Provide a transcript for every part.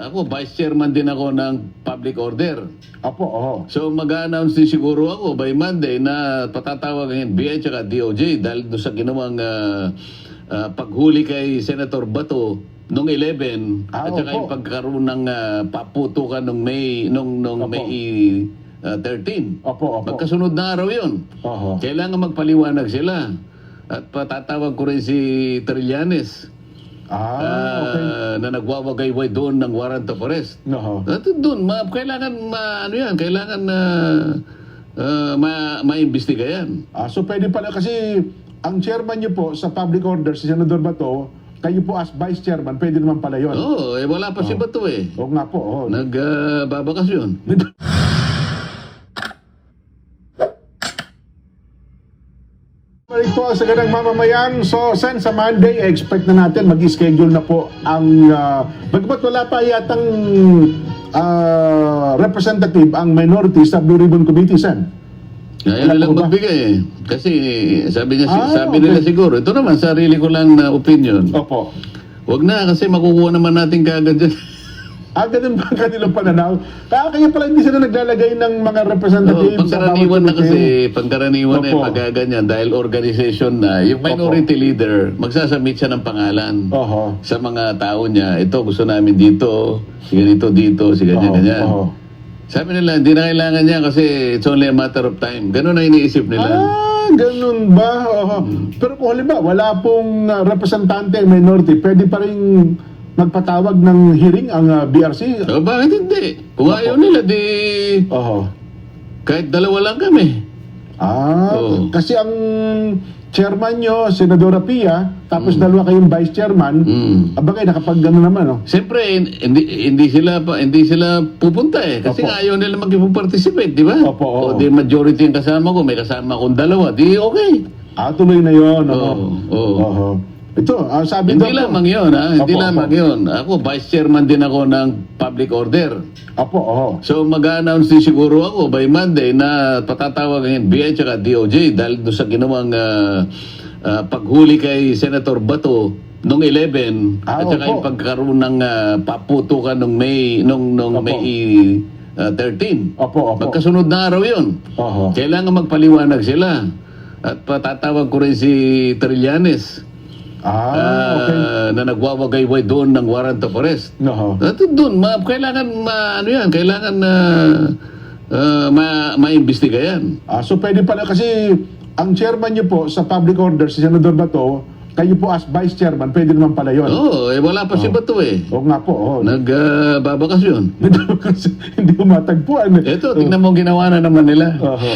Ako, vice chairman din ako ng public order. Opo, oo. So mag-a-announce din siguro ako by Monday na patatawag ang NBI at DOJ dahil doon sa ginawang paghuli kay Senator Bato noong 11 at saka opo. yung pagkaroon ng paputukan noong May, Opo. May 13. Opo, opo. Magkasunod na araw yun. Oho. Kailangan magpaliwanag sila. At patatawag ko rin si Trillanes Okay. na nagwawagayway doon ng warrant of arrest. Oho. At doon, kailangan ano yan, kailangan maimbestiga yan. So pwede pala kasi ang chairman niyo po sa public order, si Senador Bato, kayo po as vice chairman, pwede naman pala yun. Oo, wala pa si Bato eh. Oo nga po, oo. Nagbabakasyon. Balik po sa ganang mamamayan. So, Sen, sa Monday, expect na natin, mag-schedule na po ang, bagmat wala pa yatang representative ang minority sa Blue Ribbon Committee, Sen. Kaya Wala nilang po ba? magbigay eh. Kasi sabi okay. nila siguro, ito naman, sarili ko lang na opinion. Opo. Wag na kasi makukuha naman natin kaagad dyan. Ganun ba ang kanilang pananaw? Kaya pala hindi sila naglalagay ng mga representative Pangkaraniwan na kasi, committee. pangkaraniwan na Opo. pagkaganyan dahil organization na, yung minority leader, magsasubmit siya ng pangalan Oho. sa mga tao niya. Ito, gusto namin dito, si ganito dito, si ganyan, Oho. ganyan. Oho. Sabi nila, hindi na kailangan niya kasi it's only a matter of time. Ganun na iniisip nila. Ganun ba? Oho. Pero kung halimbawa, wala pong representante minority, pwede pa rin magpatawag ng hearing ang BRC? So, bakit hindi? Kung ayaw nila, di Oho. kahit dalawa lang kami. Oo. Kasi ang chairman nyo, Senadora Pia, tapos dalawa kayong vice chairman, abagay, nakapag gano'n naman, no? Siyempre, hindi sila pupunta eh. Kasi Opo. nga ayaw nila mag-participate, di ba? Opo, oo. O di majority yung kasama ko, may kasama akong dalawa, di okay. Tuloy na yun, Oo. Oo. Oho. Ito, sabi Hindi daw po- lamang yun, ha? Hindi Opo, lamang opo. yun. Ako, vice chairman din ako ng public order. Opo, oho. So mag-a-announce din siguro ako by Monday na patatawag ang NBI at DOJ dahil doon sa ginawang paghuli kay Senator Bato noong 11 at saka opo. yung pagkaroon ng paputukan noong May, Opo. May 13. Opo, opo. Magkasunod na araw yun. Oho. Kailangan magpaliwanag sila. At patatawag ko rin si Trillanes Okay. na nagwawagayway doon ng warrant of arrest. Oho. At doon, kailangan maimbestiga yan. So pwede pala kasi ang chairman niyo po sa public order, si Senador Bato, kayo po as vice chairman, pwede naman pala yun. Oo, wala pa si Bato eh. Oo nga po, oo. Nagbabakasyon. Hindi ko matagpuan. Ito, tingnan mo ang ginawa na naman nila. Oho.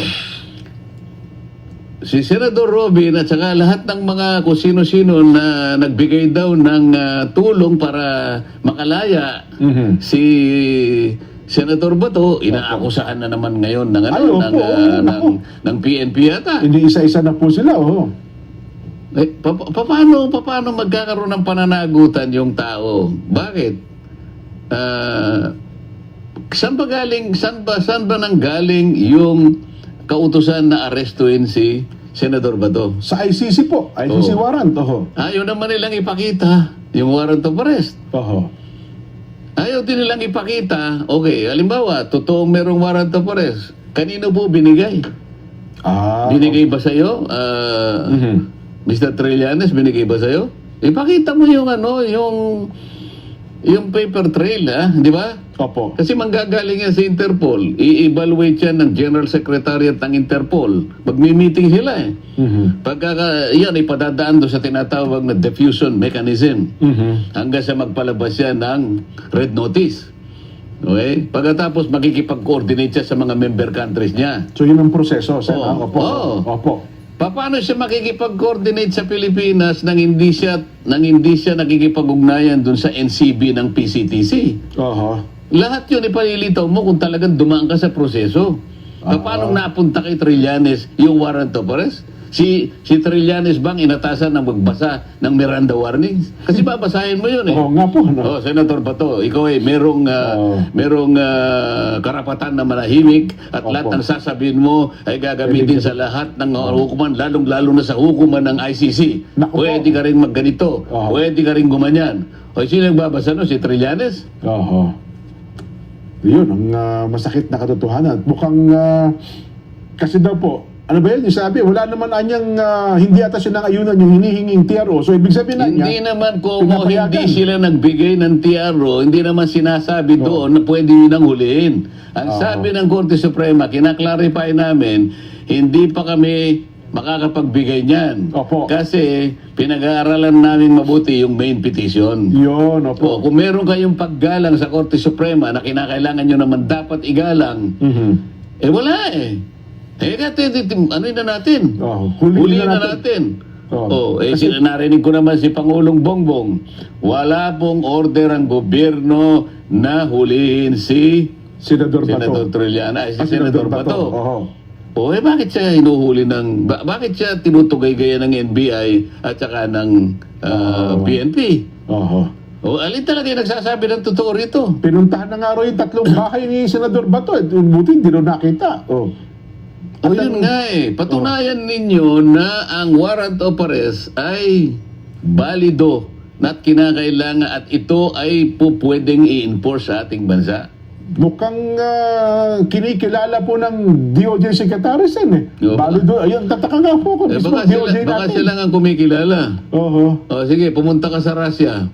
Si Senador Robin at saka lahat ng mga kung sino-sino na nagbigay daw ng tulong para makalaya Mhm. si Senator Bato, inaakusahan na naman ngayon ng Ay, opo, naku. ng PNP yata. Hindi isa-isa na po sila, oo. Paano magkakaroon ng pananagutan yung tao? Bakit? Saan ba nanggaling yung kautusan na arestuin si Senador Bato? Sa ICC po, ICC Oo. warrant, oho. Ayaw naman nilang ipakita yung warrant of arrest. Oho. Ayaw din nilang ipakita, okay, halimbawa, totoong merong warrant of arrest. Kanino po binigay? Binigay ba sa'yo? Mhm. Mr. Trillanes, binigay ba sa'yo? Ipakita mo yung yung paper trail, di ba? Opo. Kasi manggagaling yan sa Interpol. I-evaluate yan ng General Secretariat ng Interpol. Magmi-meeting sila eh. Mhm. Yan ipadadaan doon sa tinatawag na diffusion mechanism. Mhm. Hanggang sa magpalabas yan ng red notice. Okay? Pagkatapos makikipag-coordinate siya sa mga member countries niya. So yun ang proseso, Sen. Oo. Opo. Oo. Opo. Paano siya makikipag-coordinate sa Pilipinas nang hindi siya nakikipag-ugnayan doon sa NCB ng PCTC? Oho. Lahat yun ipalilitaw mo kung talagang dumaan ka sa proseso. Paano napunta kay Trillanes yung warrant of arrest? Si Trillanes bang inatasan ng magbasa ng Miranda warnings? Kasi babasahin mo yun eh. Oo nga po, no? Senator Bato, ikaw ay merong karapatan na manahimik at Opo. lahat ng sasabihin mo ay gagamitin sa lahat ng hukuman, lalong-lalo na sa hukuman ng ICC. Naku po. Pwede ka rin magganito, Oo. pwede ka rin gumanyan. O sino nagbabasa no? Si Trillanes? Oho. Yun, ang masakit na katotohanan. At mukhang, kasi daw po, ano ba yun? Yung sabi, wala naman anyang, hindi ata siya nangayunan yung hinihinging TRO. So, ibig sabihin na niya, Hindi naman kung pinapayagan. hindi sila nagbigay ng TRO, hindi naman sinasabi doon na pwede yun ang huliin. Ang sabi ng Korte Suprema, kinaklarify namin, hindi pa kami makakapagbigay niyan. Opo. Kasi pinag-aaralan namin mabuti yung main petition. yun, O, opo. kung meron kayong paggalang sa Korte Suprema na kinakailangan nyo naman dapat igalang, Mhm. wala eh. Ano na natin? Oh, Huli na natin. Narinig ko naman si Pangulong Bongbong, wala pong order ang gobyerno na hulihin si Senador Bato. Senador Trillanes, si Ah, Senador Bato. Oho. Bakit siya hinuhuli bakit siya tinutugay-gaya ng NBI at saka ng PNP? Oho. Alin talaga yung nagsasabi ng totoo rito? Pinuntahan na nga raw yung tatlong bahay ni Senador Bato. Buti, hindi raw nakita. At Yun nga eh. Patunayan ninyo na ang warrant of arrest ay balido na at kinakailangan at ito ay pwedeng i-enforce sa ating bansa. mukhang kinikilala po ng DOJ Secretary Sen eh. Oo. Balido. Ayun, tataka nga po ko. Mismo DOJ Baka natin. sila ang kumikilala. Oho. Sige, pumunta ka sa Russia.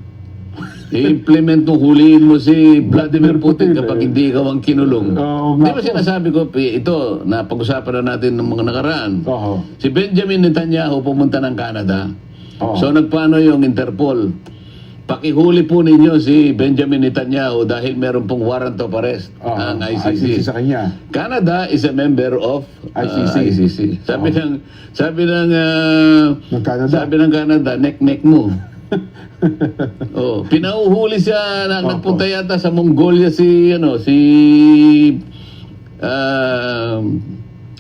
I-implement mo, huliin mo si Vladimir Putin kapag hindi ikaw ang kinulong. Oo Di nga ba po. sinasabi ko, ito, napag-usapan na natin ng mga nakaraan. Oho. Si Benjamin Netanyahu pumunta ng Canada. Oo. So nagplano yung Interpol. Pakihuli po ninyo si Benjamin Netanyahu dahil meron pong warrant of arrest ang ICC. sa kanya. Canada is a member of ICC. Sabi ng Ng Canada. sabi ng Canada, neck mo. Pinauhuli siya nagpunta yata sa Mongolia si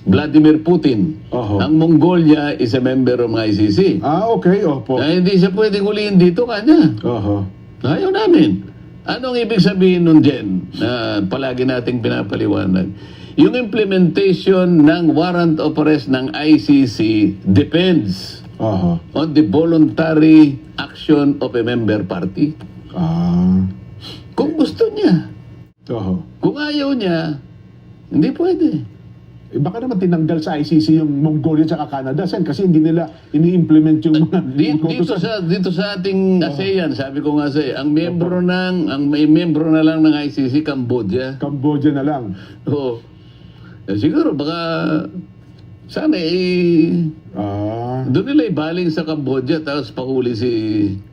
Vladimir Putin. Oho. Ang Mongolia is a member of ICC. Okay. Opo. Na hindi siya pwedeng huliin dito kanya. Oho. Ayaw namin. Anong ibig sabihin nun, Jen, na palagi nating pinapaliwanag? Yung implementation ng warrant of arrest ng ICC depends Oho. on the voluntary action of a member party. Kung gusto niya. Oho. Kung ayaw niya, hindi pwede. Baka naman tinanggal sa ICC yung Mongolia at Canada, Sen, kasi hindi nila ini-implement yung mga Dito sa ating ASEAN, sabi ko nga ang may membro na lang ng ICC, Cambodia. Cambodia na lang. Siguro baka sana doon nila ibaling sa Cambodia tapos pahuli si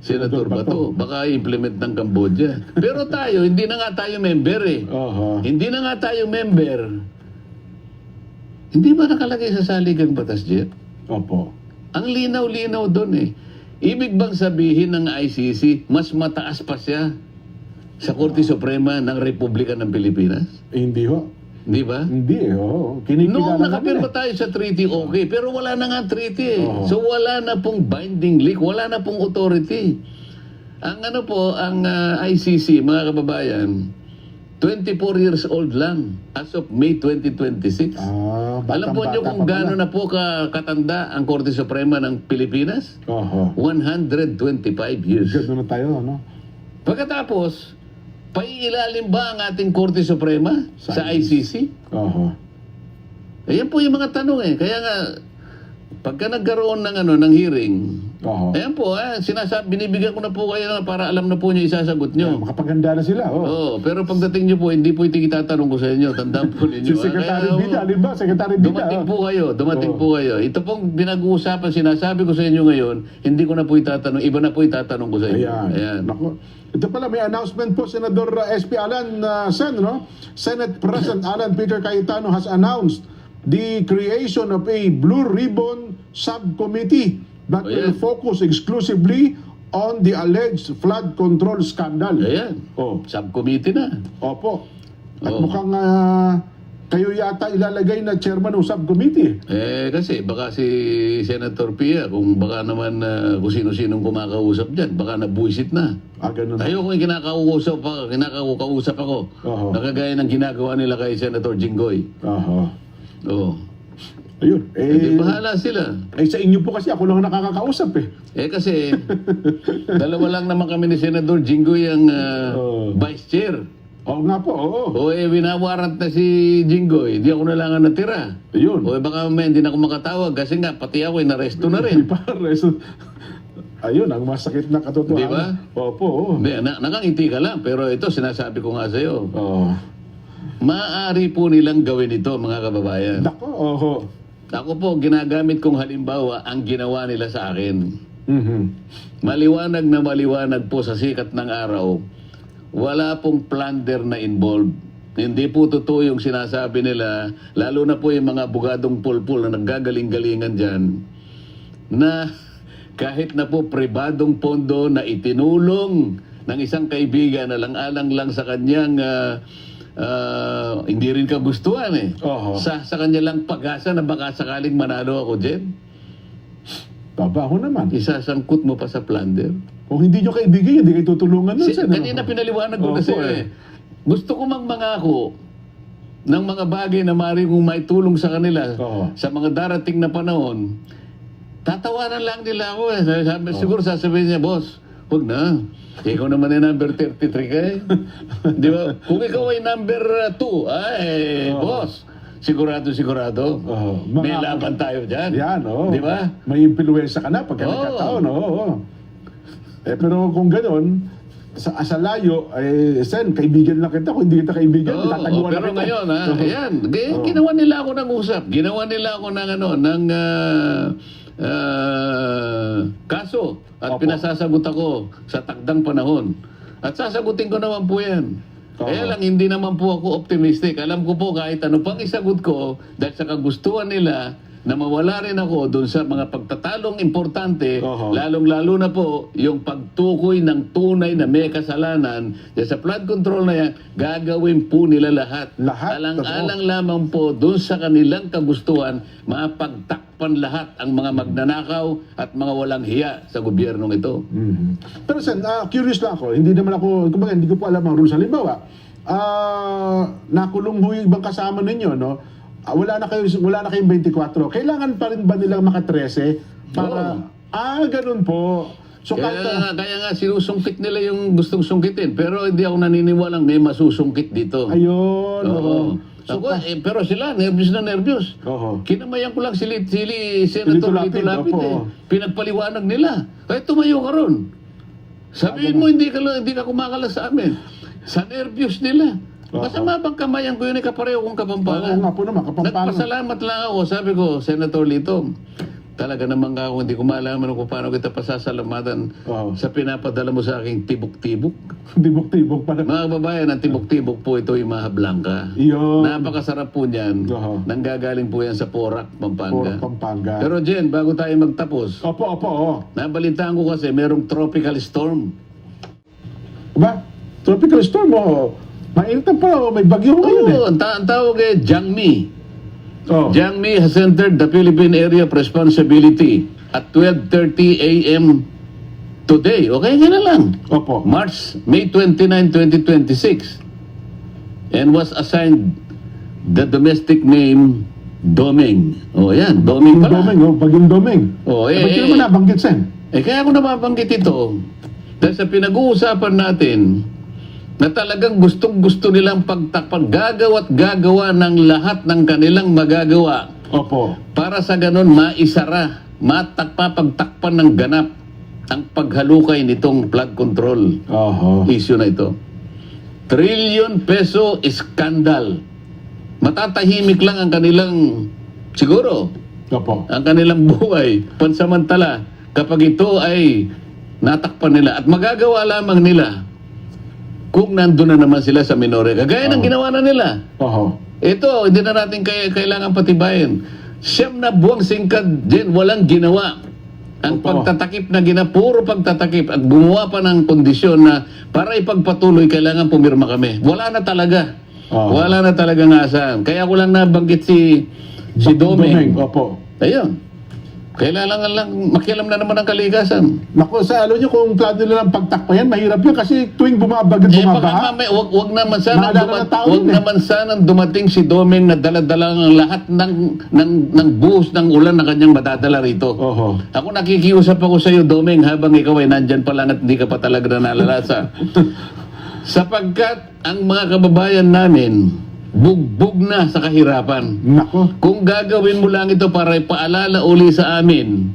Senator Bato. Baka i-implement ng Cambodia. Pero tayo, hindi na nga tayo member eh. Oho. Hindi na nga tayo member. Hindi ba nakalagay sa saligang batas, Jeff? Opo. Ang linaw-linaw doon eh. Ibig bang sabihin ng ICC, mas mataas pa siya sa Korte Suprema ng Republika ng Pilipinas? Hindi ho. Di ba? Hindi eh. Kinikilala Noong namin nakapirma eh. tayo sa treaty, okay. Pero wala na nga treaty eh. Oo. So wala na pong binding leak, wala na pong authority. Ang ICC, mga kababayan, 24 years old lang as of May 2026. Alam po niyo kung gaano na po katanda ang Korte Suprema ng Pilipinas? Oho. 125 years. Gano'n na tayo, no? Pagkatapos, paiilalim ba ang ating Korte Suprema sa ICC? Oho. Ayan po yung mga tanong eh. Kaya nga, pagka nagkaroon ng hearing, Oho. ayan po, binibigyan ko na po kayo para alam na po niyo isasagot nyo. Makapaganda na sila, Pero pagdating nyo po, hindi po itatanong ko sa inyo. Tandaan po ninyo. Si Secretary Bida, alin ba? Secretary Bida. Dumating po kayo. Ito pong pinag-uusapan, sinasabi ko sa inyo ngayon, hindi ko na po itatanong, iba na po itatanong ko sa inyo. Ayan. Naku. Ito pala, may announcement po, Senador SP Alan Sen, no? Senate President Alan Peter Cayetano has announced the creation of a Blue Ribbon Subcommittee that will focus exclusively on the alleged flood control scandal. Ayan. Subcommittee na. Opo. At mukhang kayo yata ilalagay na chairman ng subcommittee. Kasi baka si Senator Pia, kung baka naman kung sino-sinong kumakausap dyan, baka nabuisit na. Ganun. Tayo kung kinakausap ako, Oho. nakagaya ng ginagawa nila kay Senator Jinggoy. Oho. Ayun. Hindi, bahala sila. Sa inyo po kasi ako lang nakakakausap eh. Kasi, dalawa lang naman kami ni Senador Jinggoy ang vice chair. Oo nga po, oo. O winawarrant na si Jinggoy, di ako na lang ang natira. Ayun. O baka may hindi na ako makatawag kasi nga, pati ako inaresto na rin. Ayun, ang masakit na katotohanan. Di ba? Opo, oo. Hindi, nakangiti ka lang, pero ito sinasabi ko nga sa'yo. Oo. Maaari po nilang gawin ito, mga kababayan. Nako, oo. Ako po, ginagamit kong halimbawa ang ginawa nila sa akin. Mhm. Maliwanag na maliwanag po sa sikat ng araw, wala pong plunder na involved. Hindi po totoo yung sinasabi nila, lalo na po yung mga bugadong pulpul na naggagaling-galingan dyan, na kahit na po pribadong pondo na itinulong ng isang kaibigan na lang-alang lang sa kanyang hindi rin kagustuhan eh. Oho. Sa kanya lang pag-asa na baka sakaling manalo ako dyan. Babaho naman. Isasangkot mo pa sa plunder. Kung hindi nyo kaibigan, hindi kayo tutulungan nun. Kanina pinaliwanag ko na Opo, sa'yo eh. Gusto ko mangako ng mga bagay na maaaring kung may tulong sa kanila Oo. sa mga darating na panahon. Tatawanan lang nila ako eh. Siguro sasabihin niya, boss, huwag na. Ikaw naman ay number 33 ka eh. Di ba? Kung ikaw ay number 2, boss, sigurado. May laban tayo dyan. Yan, oo. Di ba? May impluensya ka na pagka nagkataon, oo. Pero kung gano'n, sa layo, Sen, kaibigan lang kita. Kung hindi kita kaibigan, tataguan pero na kita. ngayon, ayan, ginawa nila ako ng usap. Ginawa nila ako ng kaso. At Opo. pinasasagot ako sa takdang panahon. At sasagutin ko naman po yan. Kaya lang, hindi naman po ako optimistic. Alam ko po kahit ano pang isagot ko, dahil sa kagustuhan nila, na mawala rin ako doon sa mga pagtatalong importante, Oho. lalong-lalo na po yung pagtukoy ng tunay na may kasalanan. Dahil sa flood control na yan, gagawin po nila lahat. Lahat, Alang-alang lamang po doon sa kanilang kagustuhan, mapagtakpan lahat ang mga magnanakaw at mga walang hiya sa gobyernong ito. Mhm. Pero Sen, curious lang ako. Hindi naman ako, kumbaga, hindi ko po alam ang rules. Halimbawa, nakulong ho yung ibang kasama ninyo, no? Wala na kayong 24. Kailangan pa rin ba nilang maka-13 para ganun po. So Kaya nga sinusungkit nila yung gustong sungkitin, pero hindi ako naniniwalang may masusungkit dito. ayun. Oo. So, Pero sila, nervyos na nervyos. Oho. Kinamayan ko lang si Senator Lito Lito Lapid, Lapid opo. Pinagpaliwanag nila. Kaya tumayo ka ron. Sabihin mo, hindi ka kumakalas sa amin. Sa nervyos nila. Masama bang kamayan ko yun ay kapareho kong Kapampangan? Oo nga po naman, Kapampangan. Nagpasalamat lang ako. Sabi ko, Senator Lito, talaga naman ako, hindi ko malaman kung paano kita pasasalamatan Oo. sa pinapadala mo sa aking tibok-tibok. Tibok-tibok pa na. Mga kababayan, ang tibok-tibok po ito yung Maha Blanca. Yun. Napakasarap po niyan. Oo. Nanggagaling po yan sa Porac, Pampanga. Pampanga. Pero Jen, bago tayo magtapos, Opo. nabalitaan ko kasi merong tropical storm. Ba? Tropical storm, mainit na pa, may bagyo ngayon eh. Oo, ang tawag ay Jiangmi. Oh. Jiangmi has entered the Philippine Area of Responsibility at 12:30 a.m. today. Okay, nga na lang. Opo. May 29, 2026. And was assigned the domestic name Doming. Oh, yan. Doming pala. Bagyong Doming. Oh, Ba't yun naman nabanggit, Sen? Kaya ako nababanggit ito dahil sa pinag-uusapan natin na talagang gustong-gusto nilang pagtakpan, gagawa ng lahat ng kanilang magagawa Opo. para sa ganon maisara, pagtakpan ng ganap ang paghalukay nitong flood control Oho. issue na ito. Trillion peso scandal. Matatahimik lang ang kanilang, siguro, Opo. ang kanilang buhay pansamantala kapag ito ay natakpan nila at magagawa lamang nila kung nandun na naman sila sa minore. Kagaya ng ginawa na nila. Oho. Ito, hindi na natin kailangan patibayin. Siyam na buwang singkad din, walang ginawa. Ang Opo. pagtatakip na puro pagtatakip at gumawa pa ng kondisyon na para ipagpatuloy, kailangan pumirma kami. Wala na talaga. Oo. Wala na talaga nga saan. Kaya ko lang nabanggit si Doming. Opo. Ayun. Kailangan lang makialam na naman ang kalikasan. Naku, sa alam nyo, kung plano nilang pagtakpayan, mahirap yun kasi tuwing bumabagad, Baka bumabaha. mamaya, wag naman sana Naalala ng tao yun, eh. naman sana dumating si Domeng na dala-dala ang lahat ng buhos ng ulan na kanyang madadala rito. Oho. Ako nakikiusap ako sa iyo, Domeng, habang ikaw ay nandyan pa lang at hindi ka pa talaga nalalasa. Sapagkat ang mga kababayan namin, bugbog na sa kahirapan. Naku. Kung gagawin mo lang ito para ipaalala uli sa amin,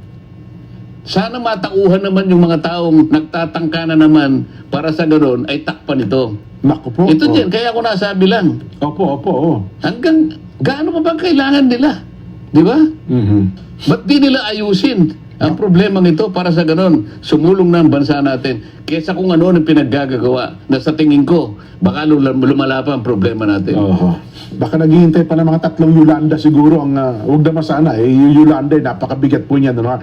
sana matauhan naman yung mga taong nagtatangka na naman para sa ganoon ay takpan ito. Naku po. Ito din, kaya ako nasabi lang, Opo, opo, oh. hanggang gaano pa bang kailangan nila? Di ba? Mhm. Ba't di nila ayusin ang problemang ito para sa ganon? Sumulong na ang bansa natin kesa kung ano ang pinaggagawa na sa tingin ko, baka lumala pa ang problema natin. Oho. Baka naghihintay pa ng mga 3 Yolanda siguro ang wag naman sana yung Yolanda napakabigat po niya, no?